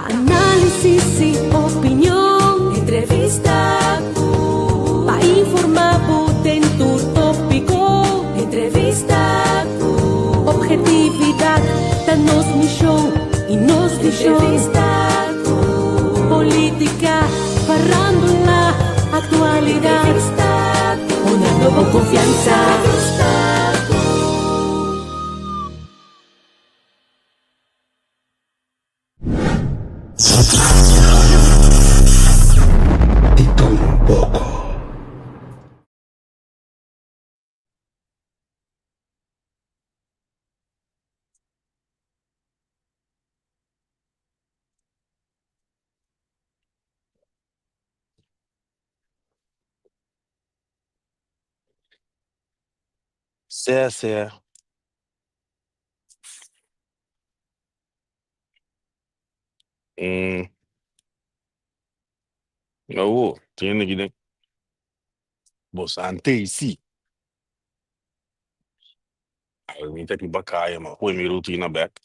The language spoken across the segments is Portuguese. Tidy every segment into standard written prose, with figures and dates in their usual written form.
Análisis y opinión, entrevista, pa informar en tu tópico, entrevista, objetividad, danos mi show y nos di show, entrevista, política, farándula, actualidad, entrevista, una nueva confianza. Certo. Mm, no, tiene que ir. Bostante sì. Mi tem bacaia, ma poi mi routine back.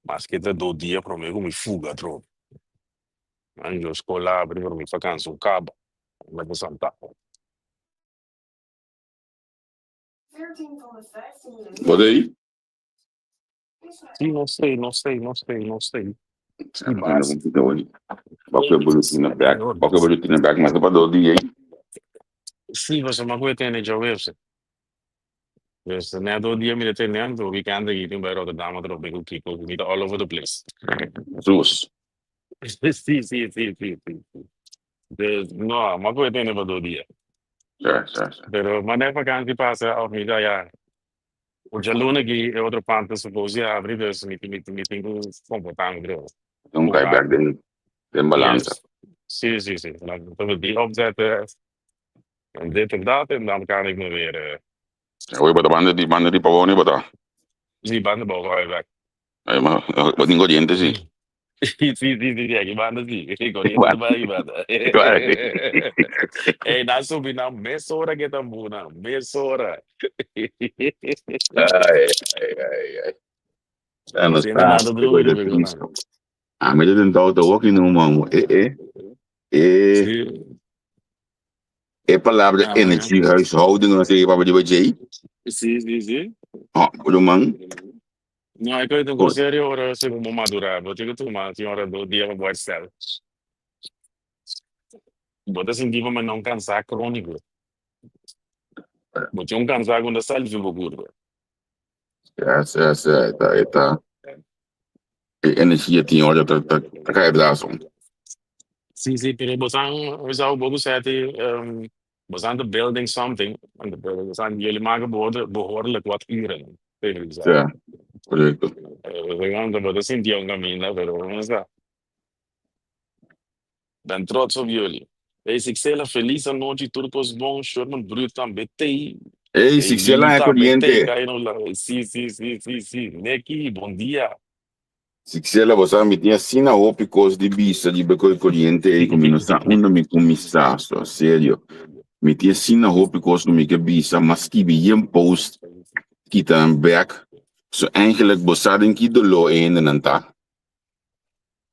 Mas che te 2 dias per me come fuga troppo. Angelo scuola prima mi vacanza un cabo. Ma che santa. Poderia? Sì, non sei. Sì, Não basta. computador. Qualquer boletim back. Qualquer boletim back, mas para 2 dias, hein? Sì, ma quello tiene già verso. Ne 2 dias mi deteniamo, weekend che in Rotterdam troppo tutti così, all over the place. Sus. Sì. No, ma quello tiene per 2 dias. Certo. Però, ma ne vacanze passa a mi ya. O giallone che è altro panto suppose apri adesso mi tengo comportando. Não cai back den balança. Yes. Sì. Dan die opzetten en dit en dat en dan kan ik me weer Oi, banda di pavone, bota. die banden boven weg. Ma wat ingrediënten zie. Sì, die banden sì, con niente mai banda. E da subito mezz'ora che tambuna, mezz'ora. Ai. Não Tiene está. nada duro per quello. Ah, mas eu tentava estar walking no mamo. Sì. É palavra energia, huishouding, não sei para de Jay. Sì. Ah, o man. No, è che tu consideri ora se come madurare, perché tu ma ti ora 2 dias vuoi stare. Bota sentivo ma non cansare cronico. Bote cansare quando stai il vivo curvo. Tá. Energia tinha olha tá cai braço. Sì, per we boven zetten, we zijn de building something. En jullie maken behoorlijk wat uren. Certo. Correto. We gaan er wat in die jongen mina, pero ben trots op jullie. Wees ik zelf feliz a noite, turcos bom, Sherman bruto betei. Ei, se você lá é corriente. Sì. Neki, bom dia. Se você lá você me tinha assim na opicos de vista de becoi corriente e começar onde me começasse, sério. Me tinha assim na opicos no me que vista, mas que vi um post que tá em back. So eigenlijk você tem que dolo ainda não tá.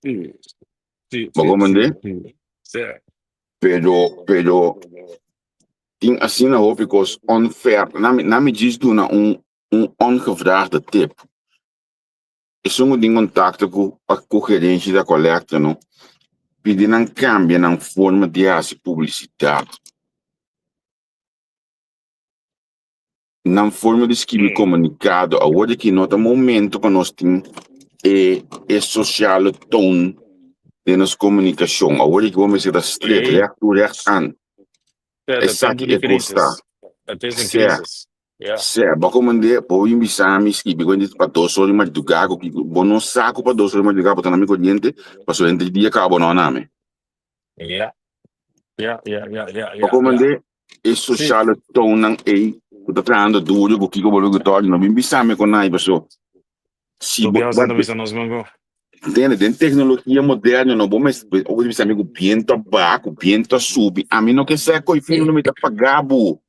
Sì. Pero tem assim na opicos unfair. Na me diz tu na ongevraagde tip. Is um ding contacto com a gerência da coleta, não? Pedindo um cambio na forma de publicidade. Na forma de escrever comunicado, agora que nota momento que nós temos é social tom de nossa comunicação. Agora que vamos ser straight, recht aan. É tempo de crise. É crise. Ba comandé, poi mi sami scrivi quindi para 2 ore mais do gago que bono saco para 2 ore mais do gago tá na minha corrente passou entre dia cabo não name. Yeah. Ba comandé e social tão não tá falando duro o que eu vou lutar não me sami com nai passou. Se nós vamos tem tecnologia moderna não vou mais o me sami com viento abaixo, viento sube. A mim não que seco e filho não me tá pagabo.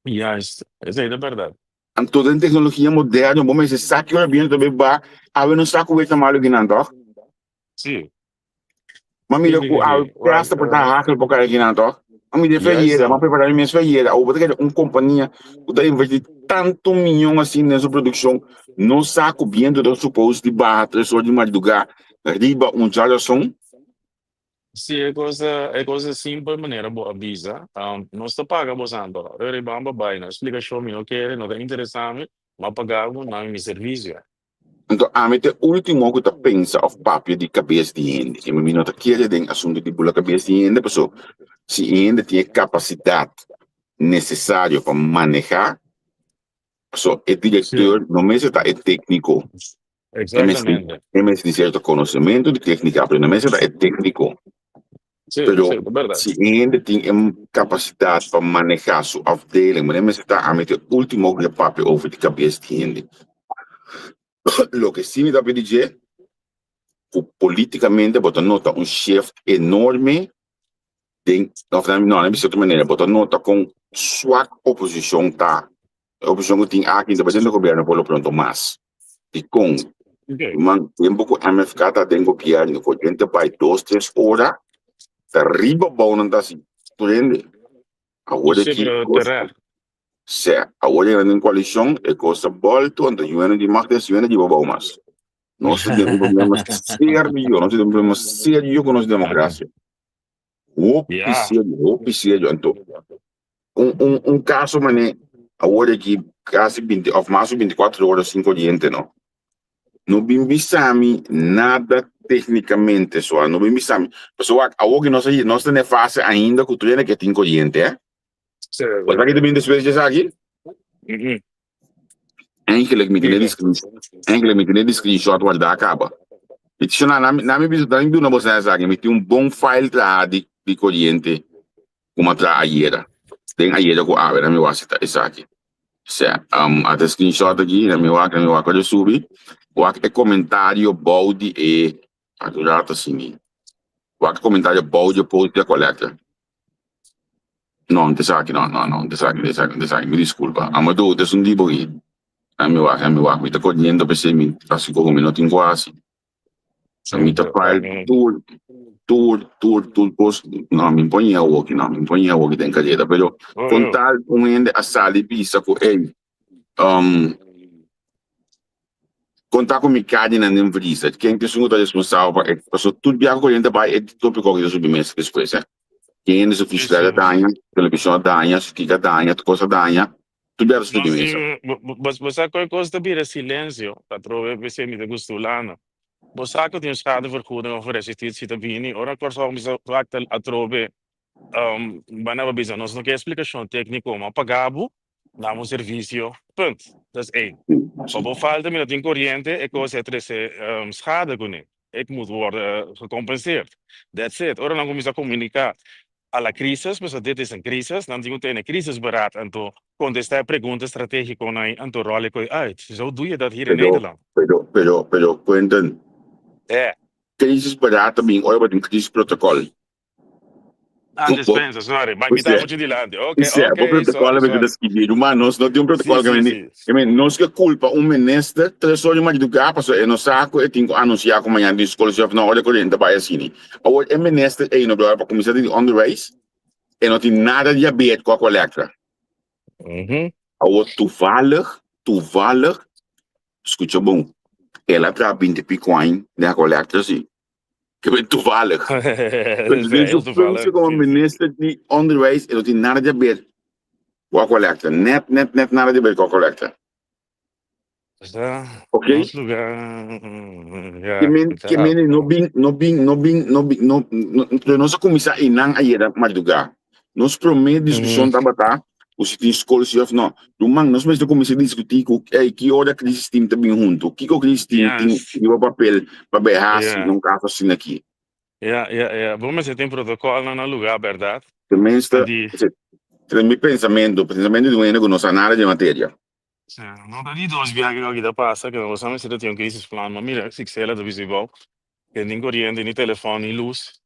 Yes, essa é a verdade. Toda a tecnologia moderna, bom, mas sabe que o ambiente também vai, a ver não sabe o que é malo que não dá. Sim. Maar mira, Sim, ku sim. gasta por dar hakel por cara aqui na toch? A mim de Yes, feira, mas preparar minhas feiras, ou botar uma companhia, o da investir tanto milhão assim nessa produção, não saco bem do suposto de barra, 3 horas de madrugada, riba geração. sim, é coisa simples, maneira boa avisa. Não está paga bozando. Eu ribamba vai, não explica show me, não quer, não é interessante, mas pagamos não me serviço. Então, a mim o último que eu pensa of papel de cabeça de gente, e me nota que ele tem assunto de pula cabeça de gente, pessoa, se ainda tem capacidade necessária para manejar, pessoa, é Sim, diretor, não mesmo está, é técnico. exatamente. MS de certo conhecimento de técnica, aprendimento é técnico, Sim, pero sim, é verdade. se ainda tem capacidade para manejar sua afdeling, mas MS está a meter o último que papel over de cabeça de gente. Lo que sim me dá para dizer, politicamente, botar nota shift enorme, não, não é de certa maneira, botar nota com sua oposição, tá? A oposição que tem aqui, independente do governo, por lo pronto, mas, e com Ok. man, tempo que a MFK está dentro do governo, com gente vai 2, 3 horas, arriba bom não tá assim, entende? Agora Isso é aqui, para terra. se agora em coalição, é coisa volta, então eu de macht é eu de bobão mas. Nós temos um problema sério, nós temos um problema sério com a nossa democracia. Yeah. Opi sério, então, caso, mané, agora aqui, quase 20, of mais de 24 horas, 5 dias, não? Não bimbisami nada tecnicamente, só, não bimbisami. Pessoal, agora que nós temos fase ainda que tu que tem corrente, é? Mas aqui também despejo de aqui, Mhm. eigenlijk met Fica. die screenshot, eigenlijk met die screenshot waar daar acaba. Het is na me biso dan do na você sabe, me tem bom file tra de corrente como tra ayer. Tem ayer ko abre na me wasita essa aqui. Se a screenshot aqui na me wa quando subi, o é comentário balde e adorata assim. O comentário balde post da coleta. Não, te sabe, não, te sabe, me desculpa. Amador, te sundi bogi. Mi sta cogliendo per 6 minuti, así como minuti in quasi. Mi sta fare tour, post, no, mi impegna a walking, no, mi impegna a walking in carriera, però con tal un ende a sali pisa con contar com mi cadena nem vrisa, quem que sou responsável é passou tudo bem com ele vai é tudo porque eu subi mês depois, quem é o fiscal da danha, televisão da danha, fica da danha, coisa da danha, tudo bem subi mês. Você qualquer coisa também é silêncio, para trover você me gusta lá. Você que tem schadevergoeding of restitutie te bieden, ora corso om zo vaak a trobe banava bisa nós não quer explicação técnica mas pagabo damos serviço ponto dat is één maar bij falta met in corriente e cosa trece schade kunnen ik moet worden gecompenseerd that's it ora não começa a comunicar a la crisis mas dit is een crisis dan digo tem een crisisberaad en to contestar perguntas estratégicas en to rol ik uit zo doe je dat hier in Nederland Pero, Quentin, crisis barata também, olha para um crisis protocolo. Dispensa, sorry, mas me dá muito de lado. Ok, Isso é, o protocolo é que descrever, mas nós não temos um protocolo que nós que culpa ministro, 3 horas mais do que passou, e no saco, e tem que anunciar como amanhã de escola, se não olha corrente, vai assim. Agora, o ministro, e não para começar de on the race, e não tem nada de aberto com a coleta. Agora, toevallig, escuta bom, ela para 20 picoin, né, a coleta assim. Que bem toevallig. Presidente functie como minister die on the race en dat hij naar de beer wat collector. Net naar de beer wat collector. Oké? Que men nossa comissão inang ayera madruga. Nos promete discussão tabata, o se tem escola se não. Lumang nós mesmo comissão discutir que hora que esse time também junto. Que o esse time tem o papel para berrar se não caso assim aqui. Vamos ter protocolo no lugar, verdade? Tenminste, het mijn pensamento de een que não sabe nada de matéria. Não dá de dois viagens que dá passa, que nós sabemos que tem um crise plan, mas mira, se ela é visível, que nem corrente, nem telefone, nem luz,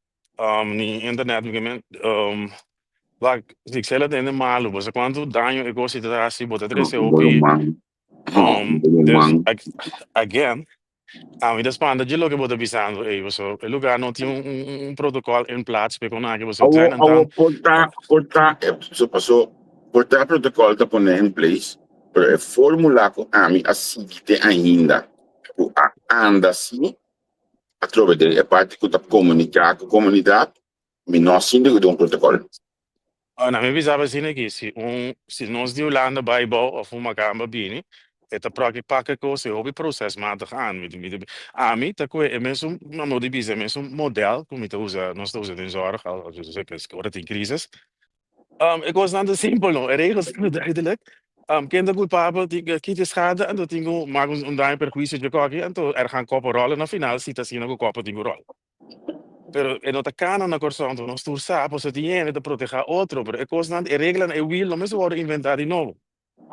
nem internet, se ela tem malo, você quando danho e coisa tá assim, bota 3 OP, again, Então, Spanda, de lo que você pensando, você, o lugar não tinha um protocolo em plaats, para que você treina, então, Portar protocolo tá poner em place, pero é formular com a mim assim que tem ainda. O anda assim, através da parte que tá comunicar com a comunidade, me nós sim de um protocolo. na minha visão, assim, aqui, se nós de Holanda bijbouw of uma cama bini, het a praktijk pakken koos, hobby procesmatig aan. A mim, tá com é mesmo uma modibisa, é mesmo model, como te usa, nós usamos em zorg, als je zegt, het wordt in crisis. Ik was dan de simpel, no, regels zijn duidelijk. Kinderen culpabel, die kieten schade, en dat tingo, maak ons een perjuicio de kokie, en to er gaan koppen rollen, en final ziet dat zien ook koppen tingo rollen. Pero en otra cana na corson, nos tur sapo, se tiene de proteger otro, pero es dan reglas e will, no me se worden inventar de nuevo.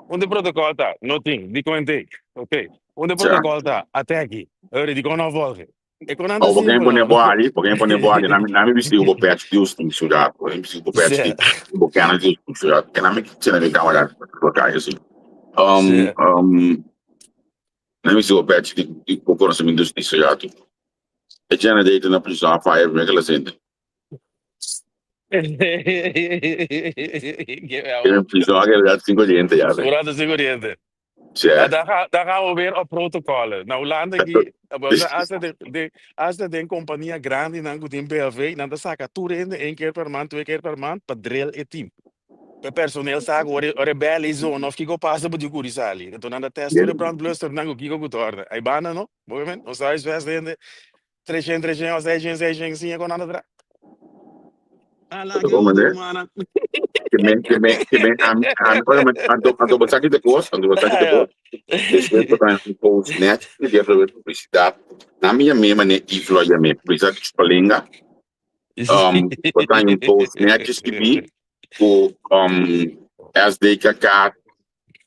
Onde protocolo tá? Nothing, di comentei. Ok. Onde Certo? protocolo tá? Até aqui. Ora, di não volge. E quando anda Ou alguém simples, põe não. boali, na me vesti o pet de os tem sujar, ou em vesti o pet de Certo. o bocana de sujar, que na me cena de camarada, colocar assim. Certo. Na me vesti o pet de o conhecimento de sujar. E já na deita na prisão, a fire regular sente. Na prisão, a realidade 5 já, velho. Morada segurança. Certo? Daar gaan we weer op protocollen. Nou, Holanda, als dat een compagnie grande dan goed in BHV, dan dat zaken toerenden 1 keer per maand, 2 keer per maand, per drill het team. Per personeel zaken, ore belle zone, of kiko passa por de curisali. Então, na testa, ore brandbluster, dan kiko goed orde. Ai bana, no? Movimento, os dois vestem 300, 600, sim, com nada. Ah, lá, que outro, mano. Que bem, ando você aqui depois, depois botar um post net, que dia para publicidade. Na minha mesma, né, e floia mesmo, publicidade de Spalinga, botar um post net, escrevi, com, SDKK,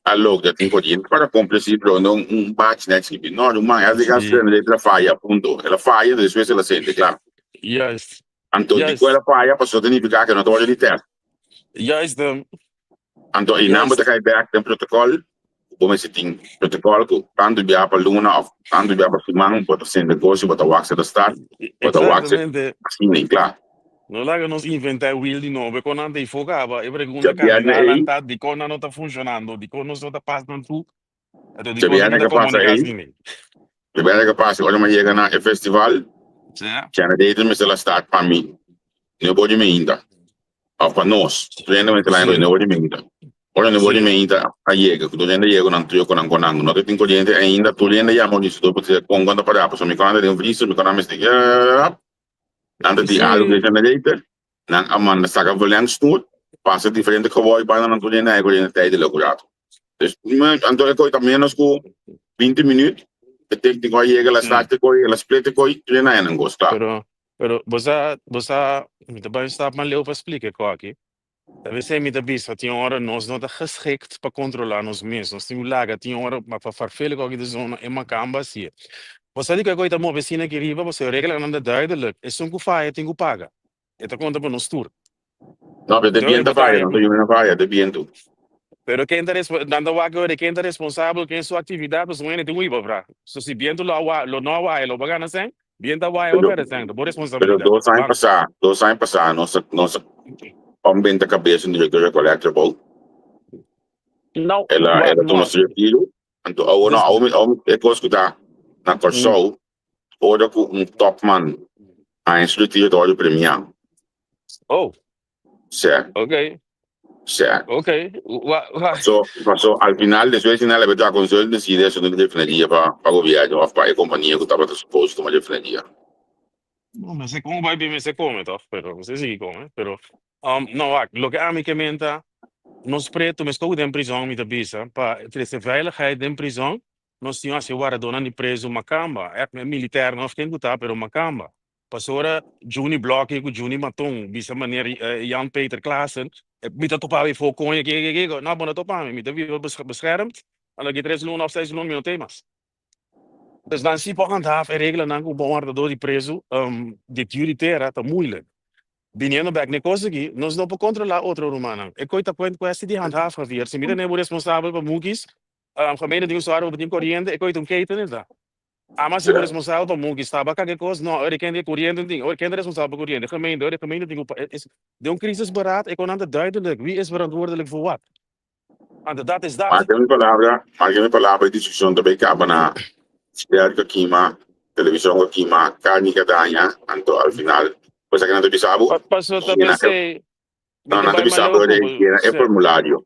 alô, já tem corrente para compreensir, não, batch net, escrevi, não, uma, SDKK, ela falha, ponto, ela falha, depois ela sente, claro. Juist. Então, digo, ela falha, passou a significar que não estou ali terra. Juist hem. Então, e não botar aí back tem protocolo, como esse tem protocolo, que quando vier para Luna, quando vier para Simão, bota sem negócio, bota o axé da start, bota o axé, assim, nem claro. Não lá que nós inventar o wheel de novo, quando anda enfocava, eu pergunto Já que a vier aí, tá de quando não está funcionando, de quando não está passando tudo, então de já quando vier não que está passa aí, comunicação. já vier que passa, olha, mas chega na festival, já na data, mas ela start para mim, não pode me ainda, ou para nós, treino, mas ela não pode me ainda. Olha, não pode me ainda, a chega, que tu ainda chega, não trio com angonango, não tem corrente ainda, tu ainda já morre, tu pode com quando para, porque me quando tem um friso, me quando me stiga, anda de algo que já na data, não a manda saca volante tudo, passa diferente cowboy para não tu ainda é corrente até de loucurado. Então é coisa menos com 20 minutos, que tem que chega, ela start coi, ela split coi, tu ainda é não gosta. Pero você me também está mal eu para explicar qual aqui. Talvez você me avisa, tinha hora nós não está geschikt para controlar nos mesmos, nós temos lá, tinha hora para farfelen com aqui zona é uma camba assim. Você diz que coisa mo vecina que riba, você regla não é duidelijk, é só que faz, tem que pagar. É tá conta para nós tour. Não, mas de viento vai, não tem uma vai, de viento. Pero quem está dando agora, quem está responsável, quem sua atividade, você não tem uiba, pra. Se viento lo não vai, lo bagana sem, viento vai, o para sem, boa responsabilidade. Pero 2 anos passar, nossa aumenta a cabeça do diretor de collectible. Não. Ela toma seu tiro, então é coisa que dá na Corsol, ora com topman, a instrutor premiado. Oh. Certo. Ok. Certo. Ok. Passou, al final, depois ela vai dar conselho, decide se não definiria para o viagem, ou para a companhia que estava suposto uma definiria. Não, mas é como vai bem, você come, tá? Pero não sei se come, pero não, lo que a mim comenta, nós preto, mas estou em prisão, me avisa, para ter veiligheid in prisão, nós tínhamos se o dona de preso Macamba, é militar, não fiquei gutar, pero Macamba. Passora, Juni Block, e Juni Maton, bisa maneira Jan Peter Klaassen, me dat op haar voor kon je, nou, maar dat op haar, me dat weer beschermd, en dan gaat er 3 of 6 miljoen thema's. Dus dan zie je handhaaf en regelen dan hoe bewaarde door die preso, dit judiciaire, dat moeilijk. Binnen back ne coisa aqui, nós não podemos controlar outro humano. É coisa point questão de handhaaf gevierd. Se me não é responsável por mugis, gemeente de usuário, por corrente, é coisa keten is dat. Mas se for responsável para o que estava com coisa, não, ele quem é corrente, ele quem é responsável por corrente, de gemeente de crise barato, economie duidelijk, wie is verantwoordelijk voor wat? En dat is dat. Maar geen palavra discussão também acaba na sterke kima, televisão kima, carne cadanya, então ao final, você que não te bisabo, Passou também sei, não te bisabo é formulário.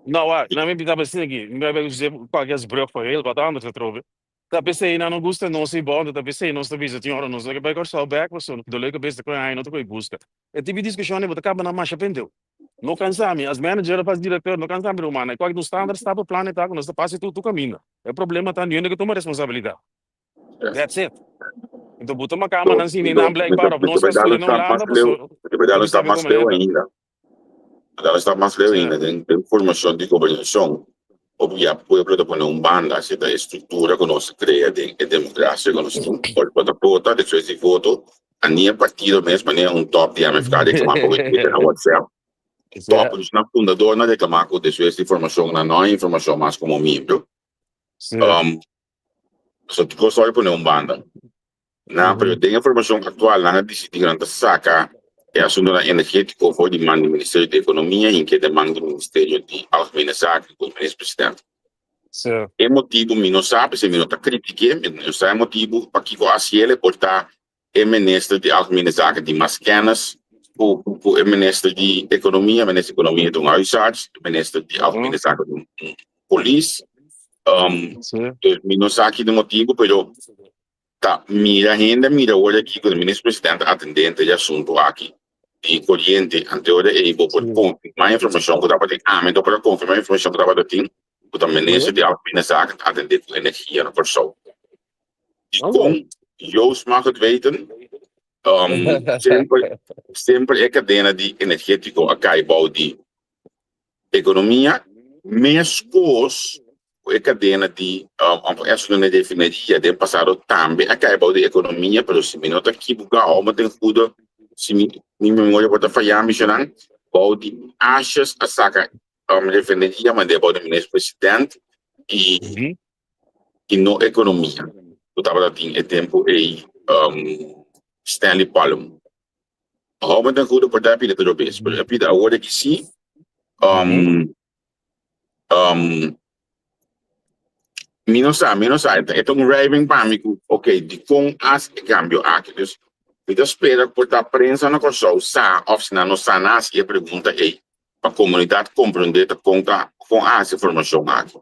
Não, não me estava assim aqui, me vai dizer qualquer esbruk voor heel wat anders getroffen. Dat PC não gosta, não se bom, dat PC não se visa, tinha hora não sei que vai cortar o back, mas de leuke beste com aí não te coi busca. É tipo discussão né, acaba na marcha pendeu. Não cansame, as manager, as diretor, não cansame romana, qual que no standard está para o plano tá, nós passe tu caminho. É problema tá ninguém que toma responsabilidade. That's it. Então botar uma cama assim, nem não blijkbaar op nós faz tudo não lá, mas ela está mais leu ainda. Ela está mais leu ainda, tem formação de governação. Porque a pueblo de poner banda, se da estrutura que nós cria de democracia que nós pode votar, depois de voto, a minha partido mesmo, nem top de MFK reclamar por Twitter na WhatsApp. Top, na fundador, não reclamar com depois de informação, não é informação mais como membro. Só que gosto de poner banda. Na período de informação atual, na decisão que saca, é assunto energético foi demanda do Ministério da Economia e que demanda do Ministério de Algemene Zaken do Ministro-Presidente. É motivo, eu não sabe, se eu não critiquei, eu sei o motivo para que a CL portar o Ministro de Algemene Zaken de Mascanas, o Ministro de Economia, o Ministro de Economia do Huisarts, o Ministro de Algemene Zaken do Polícia. Eu não sei aqui do motivo, mas tá, mira olha aqui que o Ministro-Presidente atendente de assunto aqui. E corrente anterior é able por confirmar a informação que estava tendo, para confirmar a informação que estava tendo, o ministro de Algemene Zaken atender com energia na pessoa. E como eu mag het weten, sempre é cadena de energético a caibau de economia, mas é cadena de essa não é definiria de passado também a caibau de economia, mas se me nota que bugar alma tem cuida se minha memória pode falhar, me chamam, pode achas a saca referência, mas de pode ministro-presidente e não economia. Eu estava tendo tempo e Stanley Palm. How met een goede partij heb je dat Europees? Heb je dat hoorde ik zie? Menos a, então driving para mim, ok, de com as cambio aqui, dus eu espero por a prensa na coisa, ou se não está nas e pergunta aí, para a comunidade compreender com as informações aqui.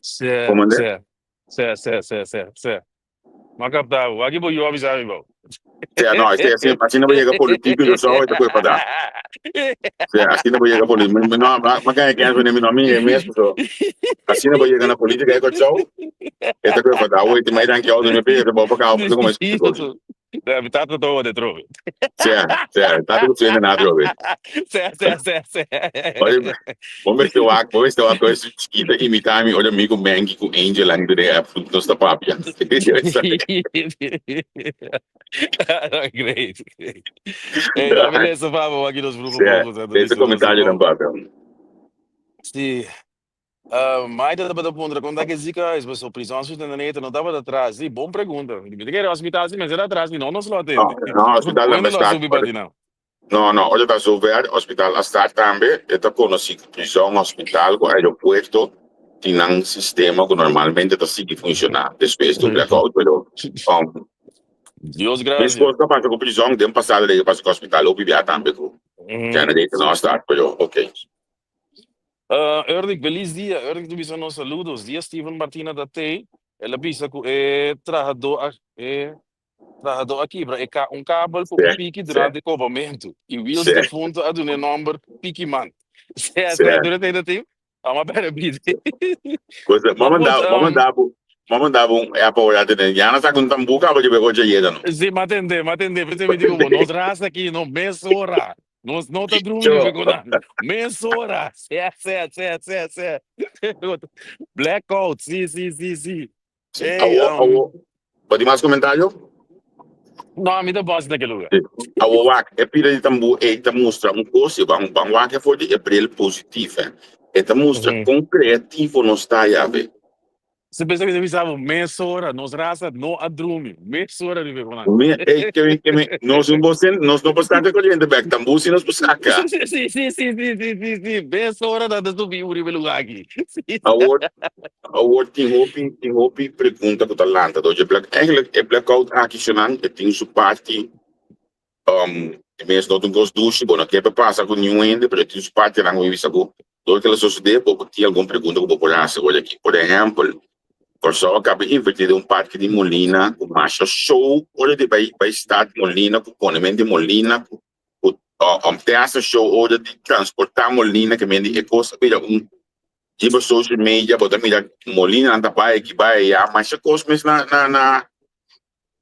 Certo. Mas captava, aqui vou eu avisar, irmão. Não, assim não vai chegar político, eu só vou ter coisa para dar. Assim não vai chegar político, mas quem é que é o nome mesmo? Assim não vai chegar na política, é coisa só. Esta coisa para dar, o que mais dan que eu não me pego, vou para cá, porque como é que tá tudo de trove. Certo, tá tudo sendo na trove. Certo. Vamos ver se eu coisa chiquita imitar meu amigo Mengi com Angel lá no dia frutos da papia. Great. Beleza, vamos aqui nos grupos. Esse comentário não papia. Sim. Mas da ponta quando é que zica, as pessoas prisão se na neta não estava atrás. Sim, boa pergunta. Me diga hospital sim, mas era atrás, não se lá tem. Não, hospital não está. Não, olha tá sobre hospital está também, está conhecido prisão, hospital, o aeroporto, tem um sistema que normalmente está assim funcionar. Depois do blackout, pero Deus graças. Depois da parte da prisão, dem passado ele passa com hospital, o bibia também. Já não deita não está, pero ok. Erdik, feliz dia. Erdik, tu bisa nos saludos. Dia Steven Martina da T. Ela bisa ku trajador aqui para cabo para pique durante o cobamento. E Wills de fundo a do number pique man. Certo, durante ainda tem. Uma pera bide. Coisa, vamos dar é a power de Jana está com tambuca para ver o que é não. Sim, matende. Você me digo, nós raça aqui não mesora. Não tá dormindo com nada. Mensura. Certo. Blackout. Sim. Pode mais comentário? Não, a mim dá base naquele lugar. A WAC é pira de tambu, é mostra coisa, bang WAC é foi de April positivo. É mostra com criativo não está aí a ver. Você pensa que precisava meia hora, nós raça não a dormir, meia hora de ver com nós não bastante colhendo back, também se nós buscar. Sim, meia hora da subir o lugar aqui. Award tem hopi pergunta com talanta. Doje eigenlijk é blackout aqui chanang, tem su party mesmo não gosto dushi, bom, aqui é para passar com nenhum ainda, mas tem su party lang visa ko. Do que ela sucede, porque tem alguma pergunta que eu vou olha aqui. Por exemplo, por só acaba invertido um parque de Molina, com marcha show, olha de vai estar Molina, com ponemento de Molina, com teatro show, olha de transportar Molina, que me é coisa, tipo social media, bota mira Molina anda pai que vai ya, mas se cosmes na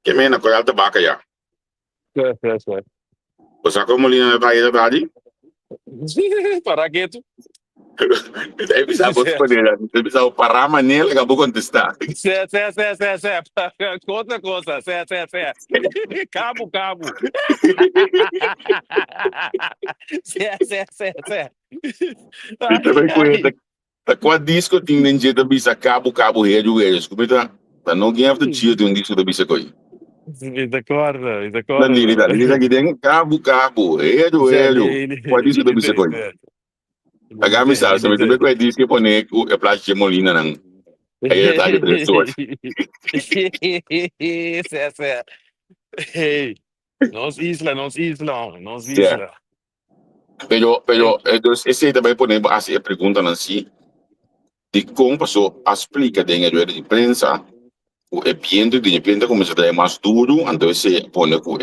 que me na coral da vaca ya. Você com Molina da aí da verdade? Para que tu? Deve precisar você poder, deve precisar parar maneira acabou contestar. Certo. Outra coisa, certo. Cabo. Certo. Também conhece, tá qual disco tem nem jeito bisa cabo rejo, como tá não ganha de tio de um disco da bisa coi. De acordo. Não diga que tem cabo, rejo, qual disco da bisa coi. Agora me sabe, também também qual disco que põe é plástico de Molina não. Aí é da três horas. Certo. Hey, nos isla. Yeah. Pero entonces ese também pone assim a pergunta assim de como passou explica dentro da imprensa o evento de repente começa a dar mais duro então se põe o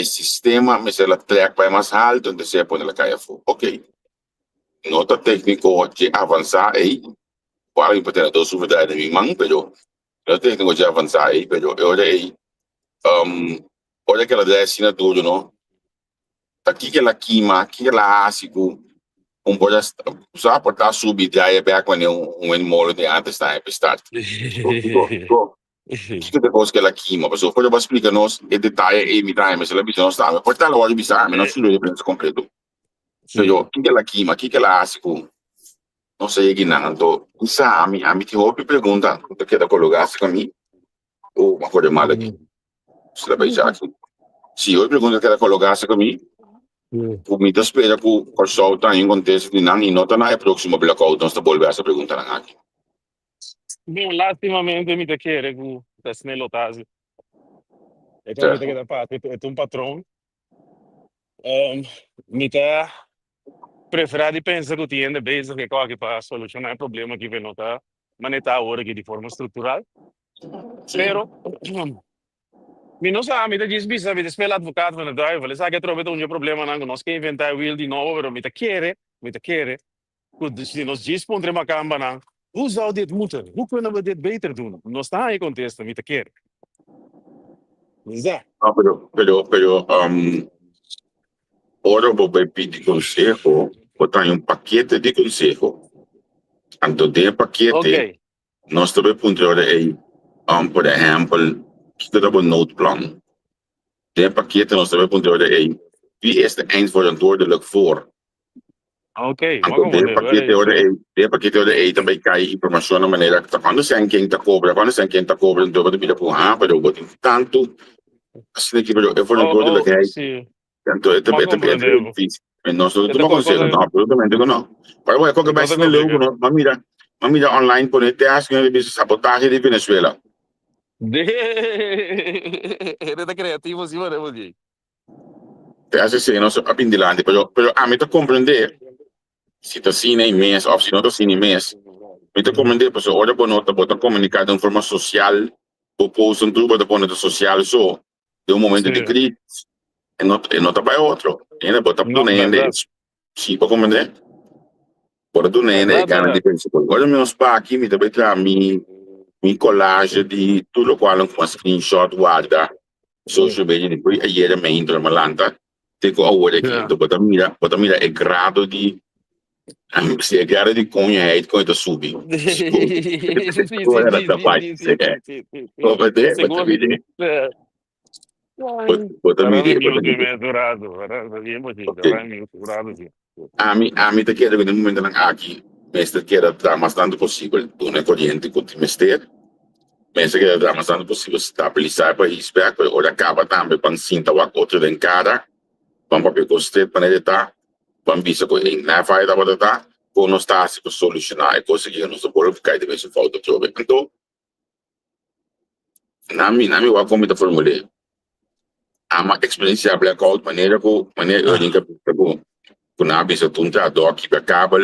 sistema mas ela track vai mais alto então se põe ela cai fora ok nota técnico de avançar aí para importante do subida de mim mas pero o técnico de avançar aí pero olha aí olha que ela dá assim duro não aqui que ela queima aqui ela ácido pode usar para estar subindo aí back quando molo de antes da start que depois que ela queima mas eu vou explicar nós e detalhe e me dá mas ela bisa nós tá mas porta logo bisa mas nós não devemos completo eu que ela queima que ela ácido não sei que não então isso a mim te houve pergunta que quer colocar com mim ou uma coisa mal aqui se ela vai já aqui se eu pergunta que ela colocasse comigo Comida spera ku consulta in contexto di nang inota na e próximo blackout nós tá volver essa pergunta na aqui. Bom, lastimamente me te quer que tá snelotase. É que me te quer parte, é um patrão. Me te prefere pensar que tiene base que qualquer para solucionar o problema que vem notar, mas não tá agora que de forma estrutural. Pero mi non sa, mi te dice bisa, mi te spela advocato per drive, le sa che trovato un problema nango, non che inventare wheel di nuovo, però mi te chiede, se nos diz pondre uma camba na, hoe zou dit moeten? Hoe kunnen we dit beter doen? Non sta in contesto, mi te chiede. Exato. Ah, pero ora vou pedir conselho, botar um paquete de conselho. Então, de paquete, Ok. nós também podemos aí, por exemplo, que dá um noodplan. De paquete, nós também podemos aí, wie is de eindverantwoordelijk voor? Ok, ma Então, come de paquete aí também cai informação na maneira que quando você quem tá cobra, então vai ter por pero eu boto tanto, assim que eu vou no que sì, tanto é ma também comprendevo. difícil. Nós não E da conseguimos, não, absolutamente não. Para o que vai cosa ser legal, não, mas mira online por net acho que ele bisa sabotagem de Venezuela. Era creativo, sì, volevo dire. Te hace ser nós apindilante, pero a mim tá compreender se tá cine em mês, ou se não tá cine em mês. Me tá compreender, pues olha por nota, bota comunicar de forma social, o posto um truque de ponto social só, de momento de crise, e nota para outro. Ainda bota No, tudo nele, sim, para compreender. Bota tudo nele, e cara de principal. Olha meus pais aqui, me também traz mi collage de tudo qual com screenshot guarda, social media, depois aí era meio malanta, tem que agora aqui, então bota mira é grado de se é grado de conhecer com essa subir. Agora tá pai, se é. Bota mira. Bota mira. A mim tá querendo no momento lá aqui. Mensen querem dar mais tanto possível uma corrente com o mistério. Mensen querem dar mais tanto possível estabilizar o país, porque olha acaba também para cinta o outro de cara, para papel costet para ele tá, para visa com ele na vai da bota tá, com nós tá se solucionar e conseguir nos por ficar de vez em falta trobe. Então, na minha como da formulei. A uma experiência blackout maneira eu digo que na bisa tunta doc para cabo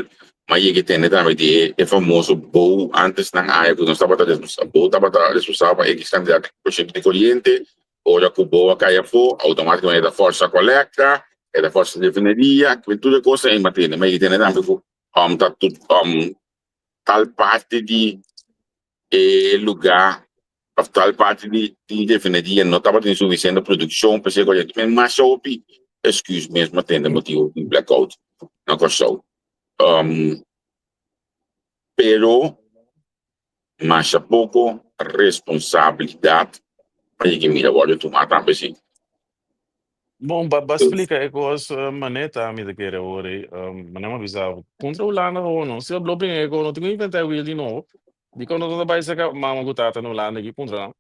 mas ele tem também de é famoso bow antes na área que nós estava responsável é que está candidato por exemplo de corrente ou já que o boa caia for automaticamente da força coleta é da força de engenharia que tudo coisa em matéria mas ele tem também tá tudo tal parte de lugar tal parte de engenharia não estava tendo suficiente produção para ser coleta mas só o excuse mesmo atende motivo de blackout na corção pero mas a pouco responsabilidade para que mira olha tomar também sim Bom, basta explicar é coisa maneta me de querer ore, mas não avisava. Controlar ou não, se eu bloqueio é não tenho inventar o de novo. De quando eu vai sacar mama gutata no lá aqui contra.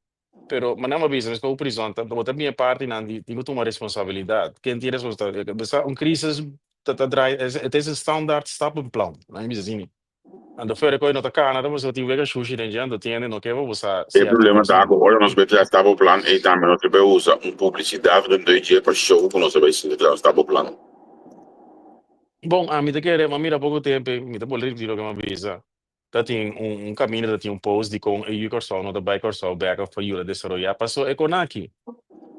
Pero mas não avisa, mas o prisão, tá, botar minha parte não, tenho que tomar responsabilidade. Quem tem responsabilidade, crise tá drai, é esse standard stappenplan, não é assim. Ando fora coi nota Canada, mas eu tive que sushi dentro, tiene no que vou usar o problema da água olha nós já estava o plano e também nós vai usar publicidade durante 2 dias para show que nós vai se estava o plano Bom, a mim te querer, mas mira pouco tempo, me te poder dizer que me avisa. Tá tem caminho, tá tem post de com e corso, no da bike corso, back of you desarrollar, passou econaki.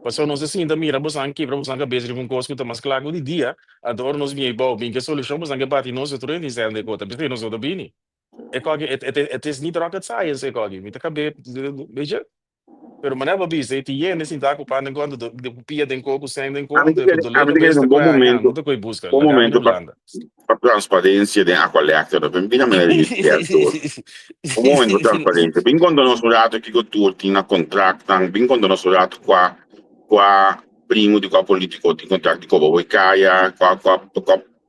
Passou não se sinta mira, você aqui para você cabeça de um coisa que tá mais claro de dia, adoro nos bem bom, bem que solução, você que bate nós outro em cima de conta, porque nós outro bem. É que é niet rocket science, é que me te cabe, veja. Pero maneva bisa iti yen assim tá ocupando quando de pia den coco sem den coco de a mim é um bom momento não te coi busca bom lá momento na Holanda. para transparência de a collector da bem maneira de um momento de transparência bem quando nós olhamos que o tour tinha contrato bem quando nós olhamos com a primo de com a político de contrato de como vai caia com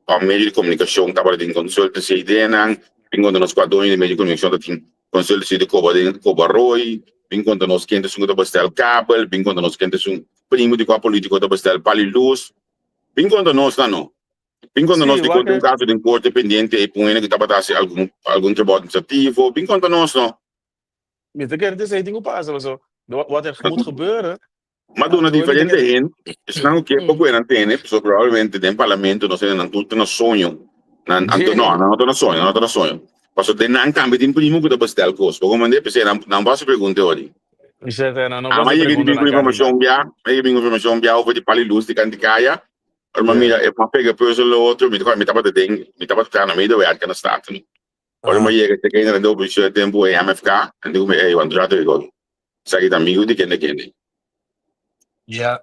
a meio de comunicação estava de consulta se ideia bem quando nós quadrões de meio de comunicação tem consulta se de Coba Roy bem quando nós quentes um da bastel cable bem quando nós quentes primo de com a político da bastel paliluz bem quando nós não bem quando nós de um caso de corte pendente e põe que estava a algum trabalho administrativo bem quando nós não Met de keer is ding passa, mas wat er moet gebeuren. mas uma diferente gente senão que pouco era antena pessoa provavelmente dentro parlamento não sei não tudo no sonho não no sonho passou de não cambio de primo que da bastel coisa como mandei pensei não posso perguntar hoje mas eu tenho informação já over de paliluz de canticaia mas mira é uma pega pessoa outro me estava tentando meio do ar que na start olha mas eu que ainda não deu tempo em MFK e digo eu ando já de igual sai da amigo de quem Ja.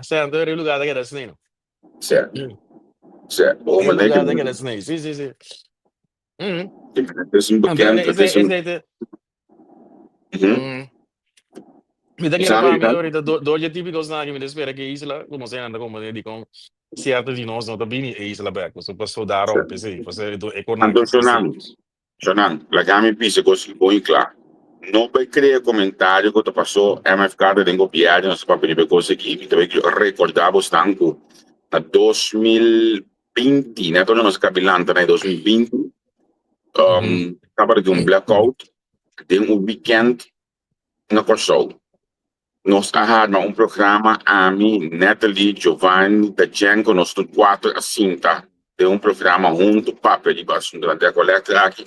Sei andando em lugar daquela assim, certo o lugar daquela assim, sim. Es un bacán, me dá que era para ahorita dois típicos na que me espera que isla como se anda como de com certo de nós não também é isla back você passou da Europa sim você do econômico Jonan la gami pisa così bem claro não vai criar comentário que passou MFK de copiar nosso papel de coisa que me recordava tanto na 2020 né quando nós cabilanta na 2020 estava de blackout de weekend na Corsol. Nós tínhamos programa a mim, Natalie, Giovanni, da Genco, nós temos 4 a 5 de programa junto, papel de baixo, durante a coleta aqui.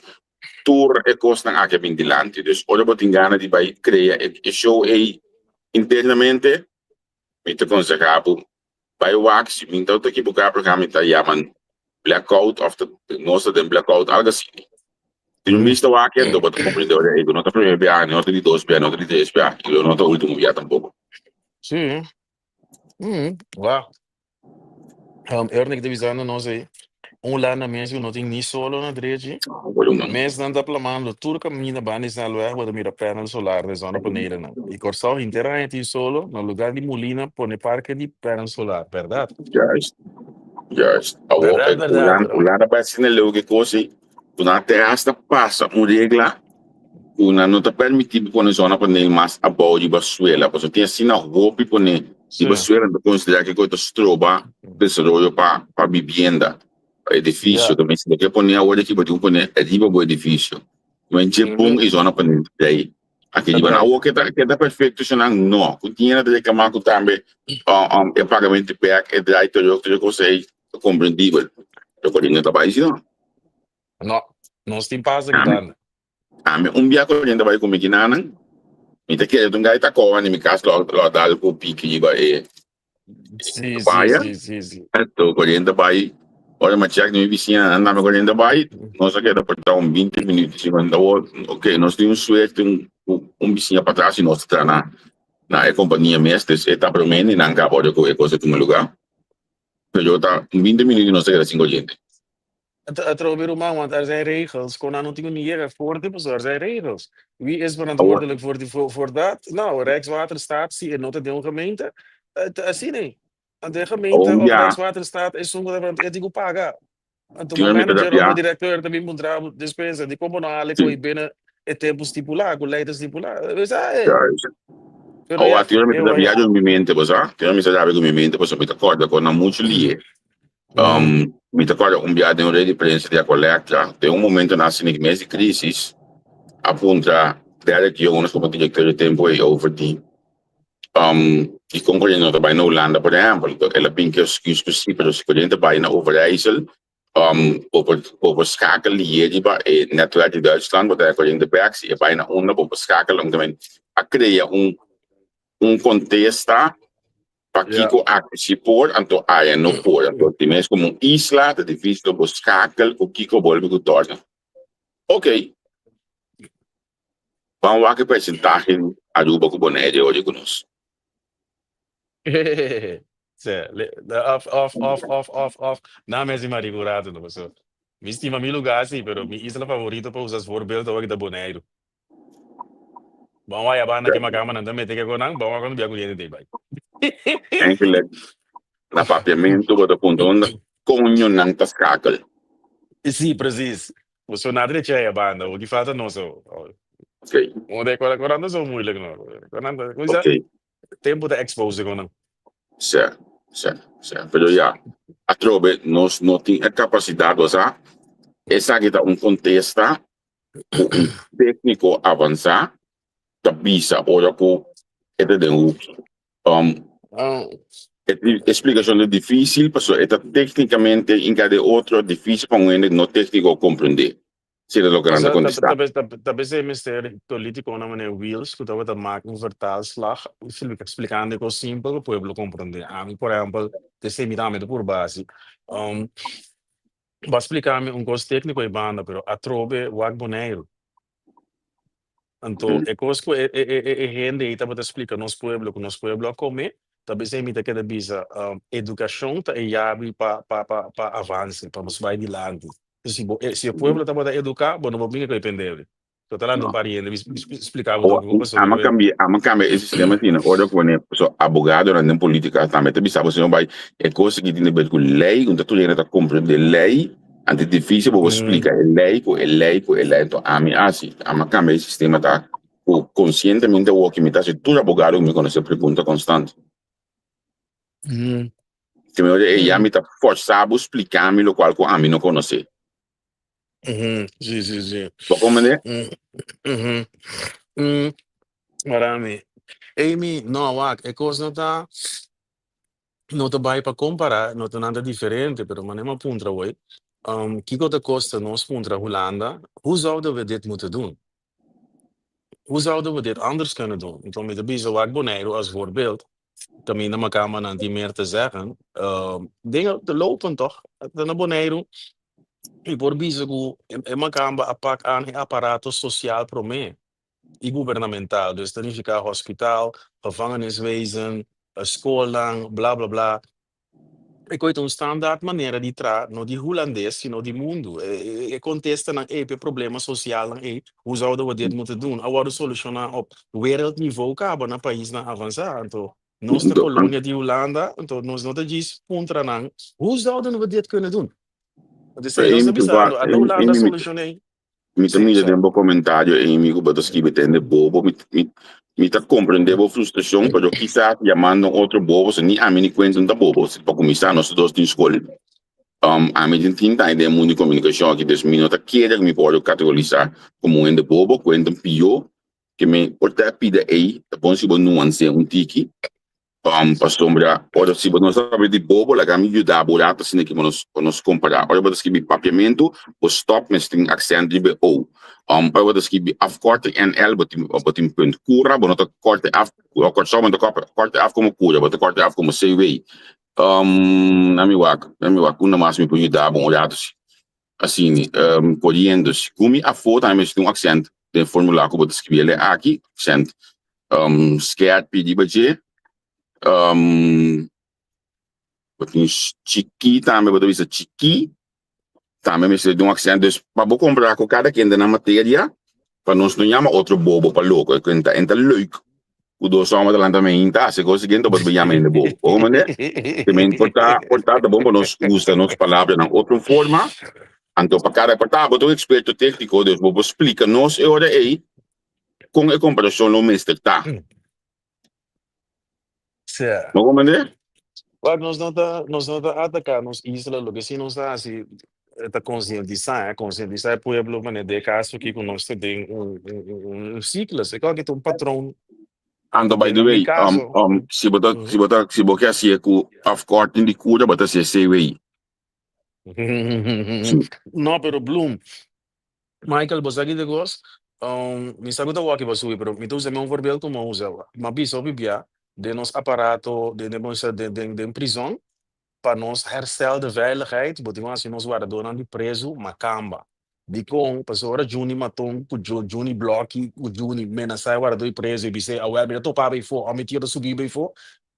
Tour e costa aqui bem dilante. Então, olha para engana de vai criar e show aí internamente, me te aconselhava, vai o Wax, me então aqui para o programa está chamando blackout of the nós temos blackout algo assim. Tem visto aqui do boto compreendedor aí, não tá primeiro BA, não tá de 2 BA, não tá de 3 BA, eu não tá último BA tampouco. Sim. Wow. Ernik de visando nós aí. Lá na mesa não tem nem solo na direita. Mas não dá plamando, tudo caminho na banda está lá, quando mira painel solar na zona paneira não. E Corsol inteiramente solo, no lugar de Molina, põe parque de painel solar, verdade? Juist. Verdad, bro. Ulana ba sinelew que coisa, una terra hasta passa regla, una não te permitir pôr zona para nem mais abaixo de basuela, porque tem assim na roupa para nem de Sí. basuela de considerar que coisa estroba desarrollo para vivienda, para edifício, Yeah. também se você põe agora aqui para tu põe arriba do edifício, mas Japão é zona para nem daí. Aqui de na Right. rua que tá perfeito, se não, o dinheiro de que marco também, é pagamento back, é daí todo que eu consigo compreendível. Eu conheço trabalho isso não. No, non sti in pasa che danno. Dia ko rin dabei kung ginanan. Mita kaya itong guy tako ni mikas lo dal ko piki ba Sì, sì, paya. sì, sì, sì. Ito ko rin dabei. Ora ma-check ni vizinha anda ko rin dabei. Nós aqui da porta 20 minutos segundo. Ok, nós temos suerte vizinha para trás e nós está na companhia mestres eta promeni nang ka pode ko coisa tu lugar. Pero tá 20 minutos nós aqui 5 gente. Het Robert Roman, want er zijn regels. Kon niet hier voor de er zijn regels. Wie is verantwoordelijk voor dat? Nou, Rijkswaterstaat en nota de gemeente. Zie niet. De gemeente of Rijkswaterstaat is zonder verantwoordelijk paga. En toen mijn manager of de directeur de moet dispensen, die komen naar binnen het tempo stipulado, com leite stipulado. We zeggen. Io mi da viaggio in mente, cosa? Io mi sa in mente, cosa mi ricordo con una mucho lì. Mi ricordo viaggio in rete di prensa di collecta, tem momento na mesi de crise, appunto, derde que eu como diretor de tempo e over e concorrendo também na Holanda, por exemplo, ela pinta os exclusivo para os clientes vai na Overijssel, over schakelen hier die bij net uit Duitsland, wat hij in de Brexit, je bijna onder over schakelen, om a criar contexto para que o participar, então aí não pode, então tem como isla, é difícil de schakelen, o que o volve com torna. Ok. Vamos lá que percentagem ajuda com o boné de hoje conosco. Off. Na me si maricurato, non so. Mi stima mi lugar, sì, però mi isla favorito per usare voorbeeld ook da Bonaire. Bom, aí a banda que macama não também tem que conang, bom, quando viago ele tem vai. Enkele na papiamento, wat op onda, conho não tá scakel. Sì, precies. O so nada de cheia banda, o que falta não so. Ok. Onde quando não so moeilijk não. Quando coisa Ok. tempo de expose conang. Certo. Pero já, a trobe nós não tem a capacidade, sabe? Essa aqui tá contexto, técnico avançar, da bisa, ora com explicação é difícil, porque é tecnicamente em cada outro difícil para não técnico compreender. Se é o grande contexto. Talvez é mistério político na maneira Wheels, que estava a maken vertaalslag, explicando com simples, o povo compreender. A mim, por exemplo, que se me dá medo por base. Vai explicar-me coisa técnico e banda, pero a trobe o agboneiro. Então, é coisa que é gente aí estava a explicar nos pueblos a comer, talvez é mita que da bisa educação tá e abre para avançar, para nos vai adiante. Se o pueblo estava a educar, bom, não vou brincar com depender. Tô falando para ele, explicar o que passou. Ama cambia esse sistema assim, olha quando so advogado na política também, também sabe se não vai é coisa que tem a ver com lei, quando tu ainda tá compreender lei, antes difícil para explicar lei, então a mim assim, ama cambia esse sistema tá conscientemente o que me tá se tu advogado me conhece pergunta constante. Que me olha me tá forçado explicar-me o qual a mim não conhece. Sim. Como é? Marami. Amy, não, é coisa não tá bem para comparar, não tá nada diferente, pero mas nem punta hoje. Que coisa custa nós punta Holanda? Hoe zouden we dit moeten doen? Hoe zouden we dit anders kunnen doen? Então, met de Bizo Bonaire als voorbeeld, também na Macama não tem meer te zeggen. Dingen te lopen toch? Na Bonaire, e por Bizo, em Macamba, apak aan aparato social pro me. E governamental, dus dan significa hospital, gevangeniswezen, school, bla bla bla. Ik weet een standaard manier die no die Hollandes, no die mundo. Ik contesta na problemen sociaal hoe zouden we dit moeten doen? We worden solutioneren op wereldniveau, kaba na país na avançar. Nossa colônia de Holanda, então nós não diz contra não. Hoe zouden we dit kunnen doen? Dus zij nós avisando, a Holanda solucionei. Mi também já deu um comentário em amigo, mas que betende bobo, me tá compreendendo a frustração, mas eu quizá chamando outro bobo, se nem a mim conta da bobo, se para começar nós dois em escola. A mim tem tá ideia muito de comunicação aqui, desse minuto que me pode categorizar como um de bobo, quando pior, que me porta pida aí, é bom se não nuance tiki. Para sombra, ora se nós sabemos de bobo, lá me ajuda a bolar, assim que nós comparar. Ora você escreve papiamento, o stop, mas tem accent de o. Ora você escreve afkorting NL, botem punt cura, bonota corte af, corte só, bonota corte af como cura, bonota corte af como CV. Na minha wak, uma mais me pode dar bom olhado assim, correndo, como a foto, mas tem accent, tem formulário que você escreve aqui, accent, scared pedir budget. Botin chiqui também, botin isso chiqui também me de um accent, dus para vou comprar com cada quem na matéria, para nós não chamar outro bobo para louco, que entra leuk, o dois homens lá também tá, se conseguindo botar bem chamar bobo, como né? Também portar tá bom para nós usar nossas palavras na outra forma, então para cada portar, botar um experto técnico, dus bobo explica nós e ora aí com a comparação no mestre tá, Certo. não como né? Nós não tá atacar nos isla, lo que se nós tá assim, tá conscientizar o povo, mas de caso que nós tem ciclo, é claro que tem patrão. And by the way, se você assim com afkorting de cura, bota se CV. No, pero Bloom, Michael, você aqui de gosto, me sabe da walkie basui, pero me usa um voorbeeld como usa, mas bisa bibia de nos aparato de prisão para nos herstel de veiligheid, botem assim nós guardamos de preso macamba. De com pessoa Juni matou com Juni bloque, com Juni menasai guardou preso e disse, "Ah, we hebben top bij voor, om het subir bij voor."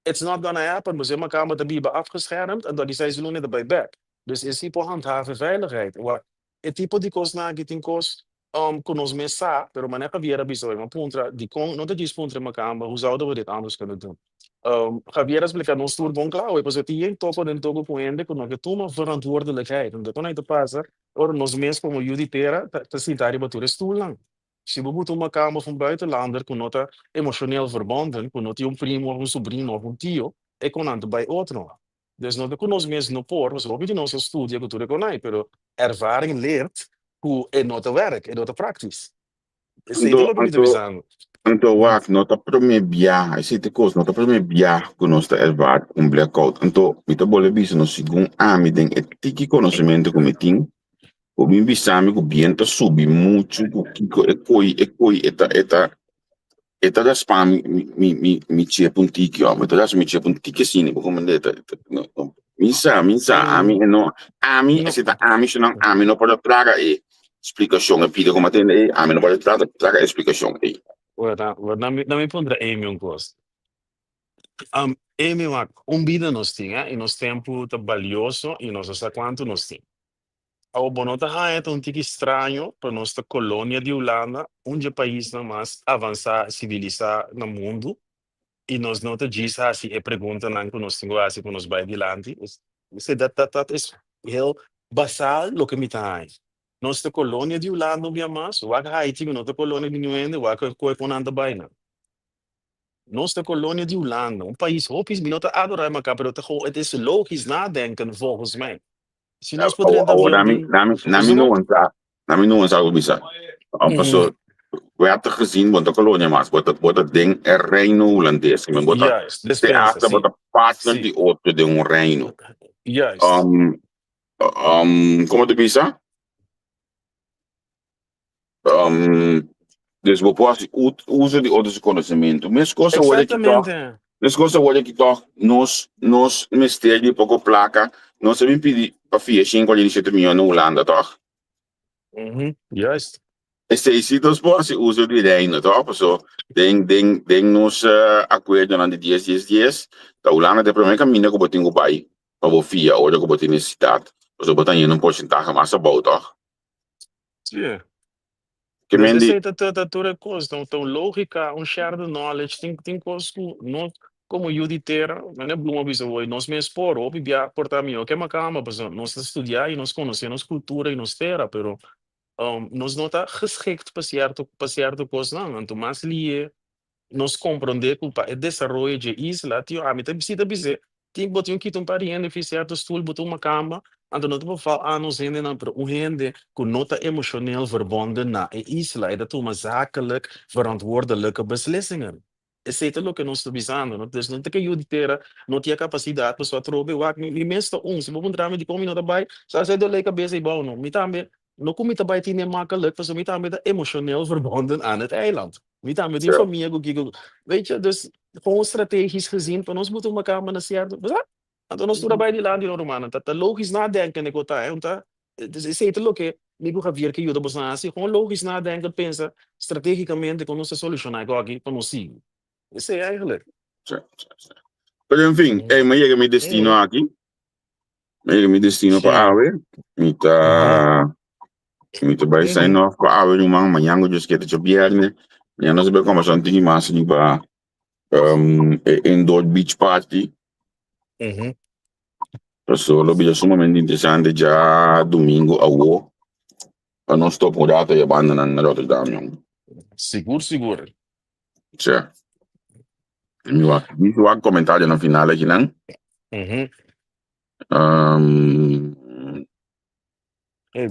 It's not gonna happen, maar ze macamba de biba afgeschermd en dat die zijn ze niet erbij back. Dus is type handhaven veiligheid. Het type die kost na gitin kost con ons mesa, pero maneja viera bisoi, maar puntra die kon, não te diz puntra macamba, hoe zouden we dit anders kunnen doen? Javier explica nos tour bom claro, pois eu tinha topo dentro do coende com que toma verantwoordelijkheid. Omdat quando het passa, or nos mens como juditera, te sintari batura stoel Se we moeten uma kamer van buitenlander, com nota emotioneel verbonden, com nota primo, of sobrinho, of tio, e con anto bij outro. Dus não com nos mens no por, mas ook die nossa studie cultura com aí, pero ervaring leert hoe het nota werk, het nota praktisch. Sei dat we niet avisando. Então, wak, nota primeiro bia, esse te coisa, nota primeiro bia, que nós está ervar blackout. Então, me tá bole bisa no segundo ami den etiki conhecimento que me tem, o bim bisami que bien tá subi muito, que ekoi eta da spam mi tia puntiki, ó, mas tá mi tia puntiki assim, como neta, minsa, ami no, ami, esse tá ami, senão ami não pode traga e explicação, e pide como atende, ami não pode traga explicação e Na me pondra Amy um gosto. Amy, vida nós tinha, e nós tempo tá valioso, e nós sabe quanto nós tinha. A bonota é um tique estranho para nossa colônia de Holanda, onde o país não mais avançar, civilizar no mundo, e nós não te diz assim, e pergunta não que nós temos assim, que nós vai adiante. Isso é heel basal o que me tá. Nossa colônia de Holanda, não mais, o que Haiti, nossa colônia de New England, o que foi com anda baina. Nossa colônia de Holanda, país, hoopis, minota adorar, maar het is logisch nadenken volgens mij. Se nós poderíamos na minha não bisa. Passo werd gezien, want de kolonie mas, wordt het ding er reino holandês. Men wordt dispensa, wordt een partner die outro de um reino. Juist. Como te bisa? Dus we possen usen die outros conhecimento. Mas coisa olha que toch nos mistério pouco placa, nós sabemos pedir para fiar 5,7 milhões na Holanda, toch? Juist. E se os possen usen die reino, toch? So, denk nos acordo na de 10, da Holanda de primeiro caminho que botinho pai, para o fiar, olha que botinho necessidade. So botinho um porcentagem mais bom, toch? Sim. Que mas essa é toda coisa, então lógica, shared knowledge, tem coisa como juditeira, mas não é bluma bisa hoje, nós me expor, ou bibia portar mim, que é uma cama, nós estudar e nós conhecemos cultura e nós terra, pero nós não está geschikt para certo coisa, não, então mais lie, nós compreender que o desenvolvimento de isla, tio, a mim tem precisa dizer, tem que botar um kit um pariente, fiz certo stoel, botar uma cama, então não te vou falar, nós ainda não, pero o rende com nota emocioneel verbonden na isla, e dat uma zakelijk verantwoordelijke beslissingen. Is zeker ook in ons te bizando, dus não tem que juditeira, não tinha capacidade para só trobe, o acne, e mesmo se vou mudar me de como não dabai, só se do leika beze bom, não, me também, não como dabai tinha makkelijk, para so me também emotioneel verbonden aan het eiland. Niet aan met die Certo. familie, weet je, dus gewoon strategisch gezien, van ons moeten we elkaar maar een want ons doen daarbij die land die Romanen, dat logisch nadenken, ik wat daar, want dus is het ook, niet hoe weer je dat nasi, gewoon logisch nadenken, pensa, strategicamente, com onze solucionar aqui, para nós seguir. Isso é eigenlijk. Certo. Pero enfim, me llega mi destino aqui. Me llega mi destino para Awe. Me tá vai sair off com Awe no man, amanhã eu just get the viernes. Amanhã nós vamos começar a massa de para indoor beach party. Pessoal, lo vejo sumamente interessante já domingo a o. Para nós top com data e abandonando na Rotterdam. Seguro. Certo. Isso há comentário no final aqui, não?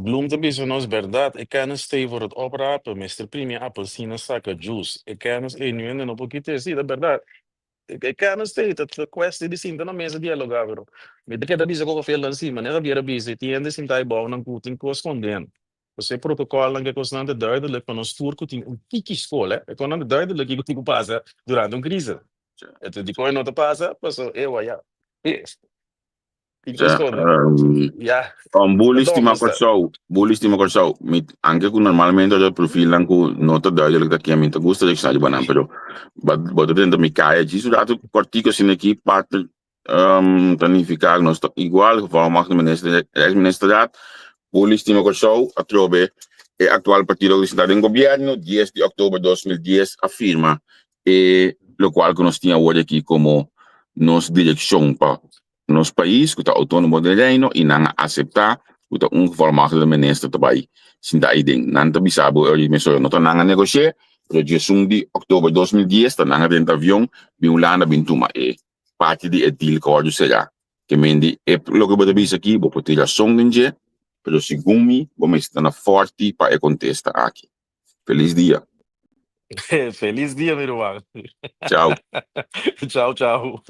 Bloem te bieden ons verdad. Ik ken een stay voor het oprapen, Mr. Premia appelsine zakken juice. Ik ken ons nu en op een keer zie dat verdad. Ik ken een stay dat de kwestie die zien dan mensen dialogar bro. Met de dat is ook veel dan zien, maar net weer busy. Die ende zien dat bouwen een goed in kost konden. Dus het protocol dan kost dan de duidelijk van ons tour in een tiki school hè. Ik kon dan de duidelijk ik moet passen durante een crisis. Het die kon nog te passen, pas zo ja. Ja. Boelistima Corsau, anche con normalmente il profilo anche nota duidelijk dat je te gusta de stadio banan, pero wat dentro mi cae ci dato cortico sin aqui parte planificar nos igual geval mag de minister ex-ministeriat Boelistima Corsau a trove e actual partido que está en gobierno 10 de octubre 2010 afirma lo cual que nos tinha hoje aqui como nos dirección para nos país que está autónomo de reino e não aceitar que está geval minister erbij sin da idee não te bisabo hoje me sou não tá nanga negociar pero dia 1 de outubro 2010 tá nanga dentro avião biulana bintuma parte de deal que hoje será que mendi lo que você diz aqui vou poder a som dinge pero segundo vamos estar na forte para contesta aqui feliz dia. Feliz dia, meu irmão. Tchau. Tchau.